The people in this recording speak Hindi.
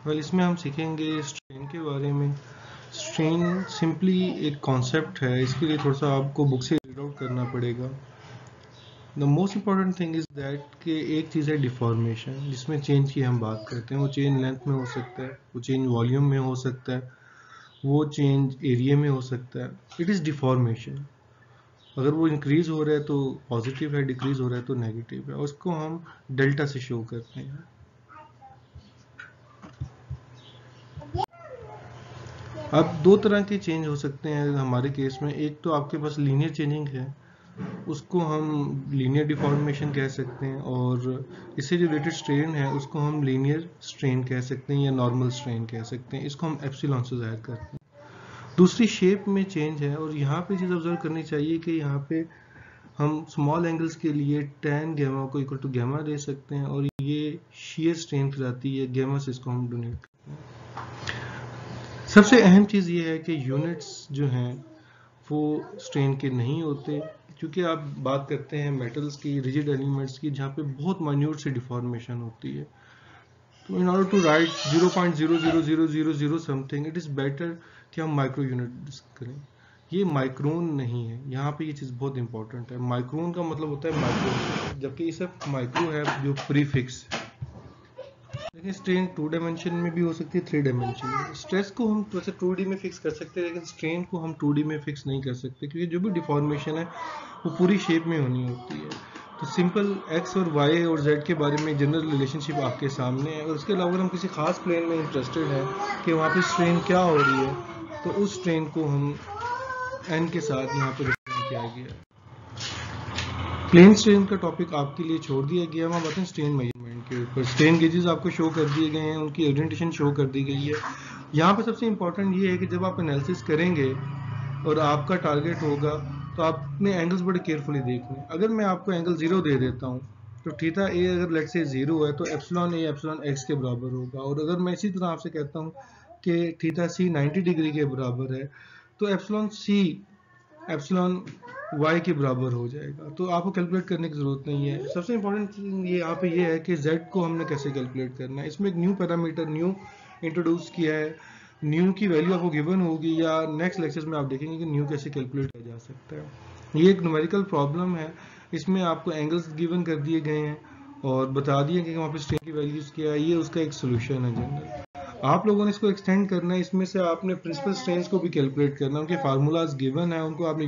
वेल इसमें हम सीखेंगे स्ट्रेन के बारे में। स्ट्रेन सिंपली एक कॉन्सेप्ट है, इसके लिए थोड़ा सा आपको बुक से रीड आउट करना पड़ेगा। The most important thing is that कि एक चीज़ है डिफॉर्मेशन, जिसमें चेंज की हम बात करते हैं। वो चेंज लेंथ में हो सकता है, वो चेंज वॉल्यूम में हो सकता है, वो चेंज एरिया में हो सकता है। It is deformation. अगर वो इंक्रीज हो रहा है तो पॉजिटिव है, डिक्रीज हो रहा है तो नेगेटिव है। उसको हम डेल्टा से शो करते हैं। अब दो तरह के चेंज हो सकते हैं हमारे केस में। एक तो आपके पास लीनियर चेंजिंग है, उसको हम लीनियर डिफॉर्मेशन कह सकते हैं, और इससे जो रिलेटेड स्ट्रेन है उसको हम लीनियर स्ट्रेन कह सकते हैं या नॉर्मल स्ट्रेन कह सकते हैं। इसको हम एप्सिलॉन से जाहिर करते हैं। दूसरी शेप में चेंज है, और यहाँ पे चीज़ ऑब्जर्व करनी चाहिए कि यहाँ पे हम स्मॉल एंगल्स के लिए tan गैमा को इक्वल टू गैमा दे सकते हैं, और ये shear स्ट्रेन कहलाती है, गैमा से इसको हम डोनेट करते हैं। सबसे अहम चीज़ ये है कि यूनिट्स जो हैं वो स्ट्रेन के नहीं होते, क्योंकि आप बात करते हैं मेटल्स की, रिजिड एलिमेंट्स की, जहाँ पे बहुत माइन्यूट सी डिफॉर्मेशन होती है। तो in order to write 0.00000 something, it is better कि हम माइक्रो यूनिट करें। ये माइक्रोन नहीं है, यहाँ पे ये चीज़ बहुत इंपॉर्टेंट है। माइक्रोन का मतलब होता है माइक्रो, जबकि ये सब माइक्रो है जो प्रीफिक्स। लेकिन स्ट्रेन 2 डायमेंशन में भी हो सकती है, 3 डायमेंशन में। स्ट्रेस को हम वैसे 2D में फिक्स कर सकते हैं, लेकिन स्ट्रेन को हम 2D में फिक्स नहीं कर सकते, क्योंकि जो भी डिफॉर्मेशन है वो पूरी शेप में होनी होती है। तो सिंपल x और y और z के बारे में जनरल रिलेशनशिप आपके सामने है, और उसके अलावा हम किसी खास प्लेन में इंटरेस्टेड हैं कि वहाँ पे स्ट्रेन क्या हो रही है, तो उस स्ट्रेन को हम n के साथ यहाँ पे रिप्रेजेंट किया गया। प्लेन स्ट्रेन का टॉपिक आपके लिए छोड़ दिया गया। हम बात हैं स्ट्रेन मेजरमेंट के ऊपर। स्ट्रेन गेजेस आपको शो कर दिए गए हैं, उनकी ओरिएंटेशन शो कर दी गई है। यहाँ पे सबसे इंपॉर्टेंट ये है कि जब आप एनालिसिस करेंगे और आपका टारगेट होगा, तो आपने एंगल्स बड़े केयरफुली देखने। अगर मैं आपको एंगल 0 दे देता हूँ, तो थीटा ए अगर लेट से 0 है तो एप्सिलॉन ए एप्सिलॉन एक्स के बराबर होगा। और अगर मैं इसी तरह आपसे कहता हूँ कि थीटा सी 90 डिग्री के बराबर है, तो एप्सिलॉन सी एप्सिलॉन y के बराबर हो जाएगा। तो आपको कैलकुलेट करने की जरूरत नहीं है। सबसे इंपॉर्टेंट चीज ये यहाँ पे ये है कि z को हमने कैसे कैलकुलेट करना है। इसमें एक न्यू पैरामीटर न्यू इंट्रोड्यूस किया है। न्यू की वैल्यू आपको गिवन होगी, या नेक्स्ट लेक्चर्स में आप देखेंगे कि न्यू कैसे कैलकुलेट किया जा सकता है। ये एक न्यूमेरिकल प्रॉब्लम है, इसमें आपको एंगल्स गिवन कर दिए गए हैं और बता दिए कि वहाँ पे स्ट्रेन की वैल्यूज क्या है। ये उसका एक सोल्यूशन है जनरल। आप लोगों ने इसको एक्सटेंड करना है, इसमें से आपने प्रिंसिपल स्ट्रेंस को भी कैलकुलेट करना है। उनके फार्मूलाज गिवन है, उनको आपने